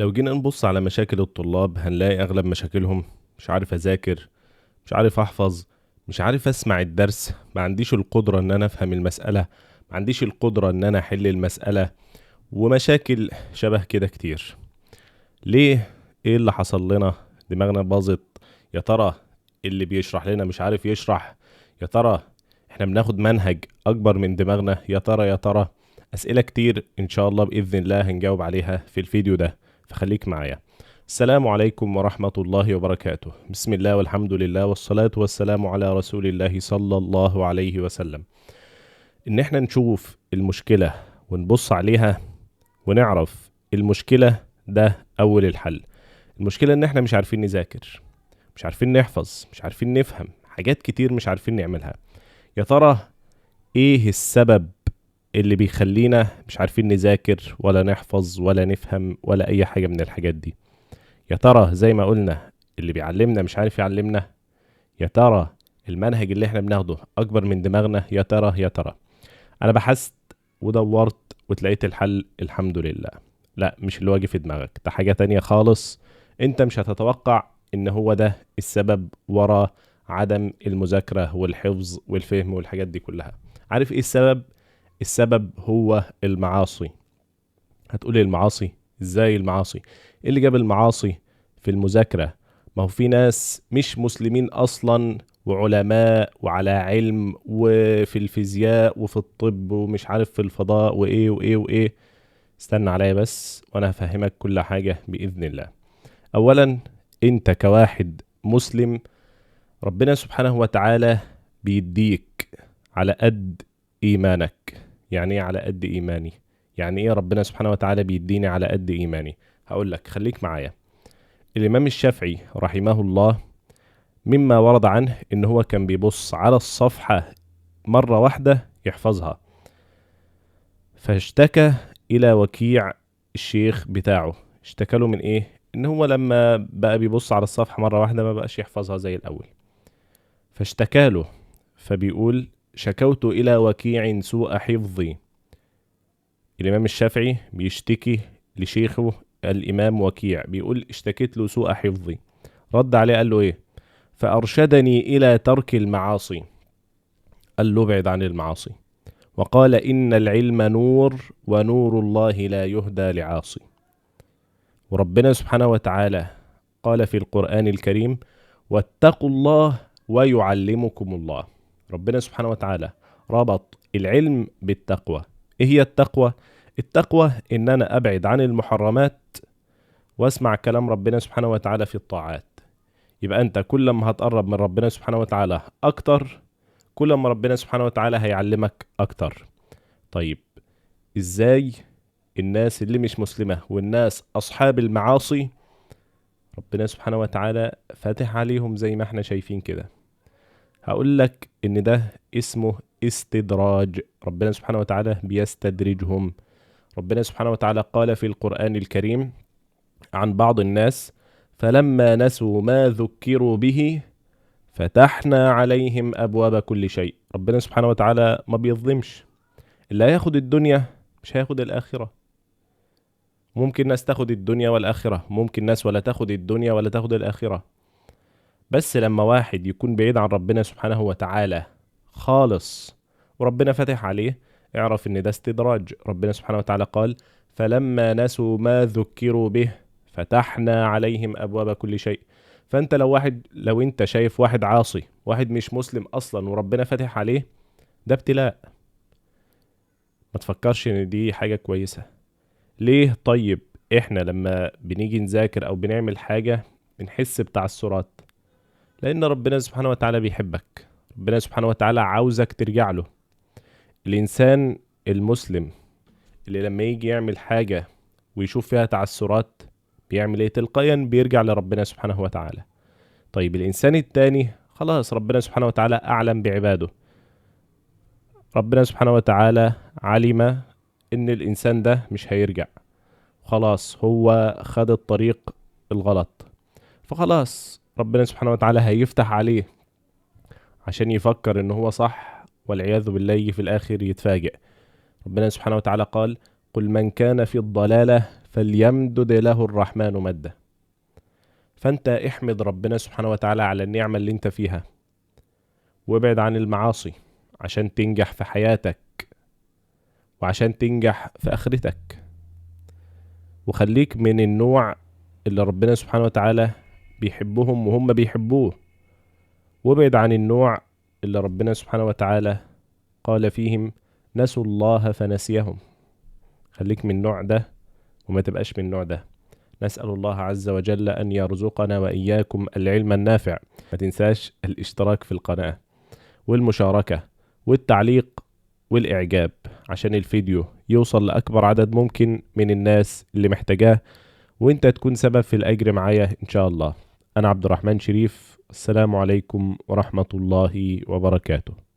لو جينا نبص على مشاكل الطلاب هنلاقي أغلب مشاكلهم مش عارف أذاكر، مش عارف أحفظ، مش عارف أسمع الدرس، ما عنديش القدرة إن أنا أفهم المسألة، ما عنديش القدرة إن أنا أحل المسألة، ومشاكل شبه كده كتير. ليه؟ إيه اللي حصل لنا؟ دماغنا باظت؟ يا ترى اللي بيشرح لنا مش عارف يشرح؟ يا ترى إحنا بناخد منهج أكبر من دماغنا؟ يا ترى أسئلة كتير إن شاء الله بإذن الله هنجاوب عليها في الفيديو ده، فخليك معايا. السلام عليكم ورحمة الله وبركاته. بسم الله والحمد لله والصلاة والسلام على رسول الله صلى الله عليه وسلم. إن احنا نشوف المشكلة ونبص عليها ونعرف المشكلة، ده أول الحل. المشكلة إن احنا مش عارفين نذاكر، مش عارفين نحفظ، مش عارفين نفهم حاجات كتير، مش عارفين نعملها. يا ترى إيه السبب اللي بيخلينا مش عارفين نذاكر ولا نحفظ ولا نفهم ولا أي حاجة من الحاجات دي؟ يا ترى زي ما قلنا اللي بيعلمنا مش عارف يعلمنا؟ يا ترى المنهج اللي احنا بناخده اكبر من دماغنا؟ يا ترى انا بحثت ودورت وتلاقيت الحل الحمد لله. لا، مش اللي واجي في دماغك، ده حاجة تانية خالص. انت مش هتتوقع ان هو ده السبب ورا عدم المذاكرة والحفظ والفهم والحاجات دي كلها. عارف ايه السبب؟ السبب هو المعاصي. هتقولي المعاصي؟ ازاي المعاصي؟ ايه اللي جاب المعاصي في المذاكرة؟ ما هو في ناس مش مسلمين اصلا وعلماء وعلى علم وفي الفيزياء وفي الطب ومش عارف في الفضاء وايه وايه وايه. استنى عليا بس وانا هفهمك كل حاجة بإذن الله. اولا، انت كواحد مسلم ربنا سبحانه وتعالى بيديك على قد ايمانك. يعني ايه على قد ايماني؟ يعني ايه ربنا سبحانه وتعالى بيديني على قد ايماني؟ هقول لك، خليك معايا. الامام الشافعي رحمه الله مما ورد عنه ان هو كان بيبص على الصفحة مرة واحدة يحفظها، فاشتكى الى وكيع الشيخ بتاعه. اشتكى له من ايه؟ ان هو لما بقى بيبص على الصفحة مرة واحدة ما بقاش يحفظها زي الاول. فاشتكى له، فبيقول: شكوت إلى وكيع سوء حفظي. الإمام الشافعي بيشتكي لشيخه الإمام وكيع، بيقول اشتكيت له سوء حفظي. رد عليه قال له إيه؟ فأرشدني إلى ترك المعاصي. قال له ابعد عن المعاصي، وقال: إن العلم نور ونور الله لا يهدى لعاصي. وربنا سبحانه وتعالى قال في القرآن الكريم: واتقوا الله ويعلمكم الله. ربنا سبحانه وتعالى ربط العلم بالتقوى. ايه هي التقوى؟ التقوى ان انا ابعد عن المحرمات واسمع كلام ربنا سبحانه وتعالى في الطاعات. يبقى انت كل ما هتقرب من ربنا سبحانه وتعالى اكتر، كل ما ربنا سبحانه وتعالى هيعلمك اكتر. طيب، ازاي الناس اللي مش مسلمة والناس اصحاب المعاصي ربنا سبحانه وتعالى فاتح عليهم زي ما احنا شايفين كده؟ هقول لك ان ده اسمه استدراج. ربنا سبحانه وتعالى بيستدرجهم. ربنا سبحانه وتعالى قال في القرآن الكريم عن بعض الناس: فلما نسوا ما ذكروا به فتحنا عليهم أبواب كل شيء. ربنا سبحانه وتعالى ما بيظلمش. اللي هياخد الدنيا مش هياخد الآخرة. ممكن ناس تاخد الدنيا والآخرة، ممكن ناس ولا تاخد الدنيا ولا تاخد الآخرة. بس لما واحد يكون بعيد عن ربنا سبحانه وتعالى خالص وربنا فتح عليه، اعرف ان ده استدراج. ربنا سبحانه وتعالى قال: فلما نسوا ما ذكروا به فتحنا عليهم ابواب كل شيء. فانت لو انت شايف واحد عاصي، واحد مش مسلم اصلا وربنا فتح عليه، ده ابتلاء. ما تفكرش ان دي حاجة كويسة. ليه؟ طيب احنا لما بنيجي نذاكر او بنعمل حاجة بنحس بتعثرات، لأن ربنا سبحانه وتعالى بيحبك. ربنا سبحانه وتعالى عاوزك ترجع له. الإنسان المسلم اللي لما يجي يعمل حاجة ويشوف فيها تعثرات بيعمل ايه؟ تلقائيا بيرجع لربنا سبحانه وتعالى. طيب الإنسان التاني خلاص ربنا سبحانه وتعالى أعلم بعباده. ربنا سبحانه وتعالى علم إن الإنسان ده مش هيرجع، خلاص هو خد الطريق الغلط، فخلاص ربنا سبحانه وتعالى هيفتح عليه عشان يفكر ان هو صح، والعياذ بالله يجي في الاخر يتفاجئ. ربنا سبحانه وتعالى قال: قل من كان في الضلالة فليمدد له الرحمن مدا. فانت احمد ربنا سبحانه وتعالى على النعمة اللي انت فيها، وابعد عن المعاصي عشان تنجح في حياتك وعشان تنجح في آخرتك. وخليك من النوع اللي ربنا سبحانه وتعالى بيحبهم وهم بيحبوه، وابعد عن النوع اللي ربنا سبحانه وتعالى قال فيهم نسوا الله فنسيهم. خليك من النوع ده وما تبقاش من النوع ده. نسأل الله عز وجل أن يرزقنا وإياكم العلم النافع. ما تنساش الاشتراك في القناة والمشاركة والتعليق والإعجاب عشان الفيديو يوصل لأكبر عدد ممكن من الناس اللي محتاجاه، وانت تكون سبب في الأجر معايا إن شاء الله. أنا عبد الرحمن شريف، السلام عليكم ورحمة الله وبركاته.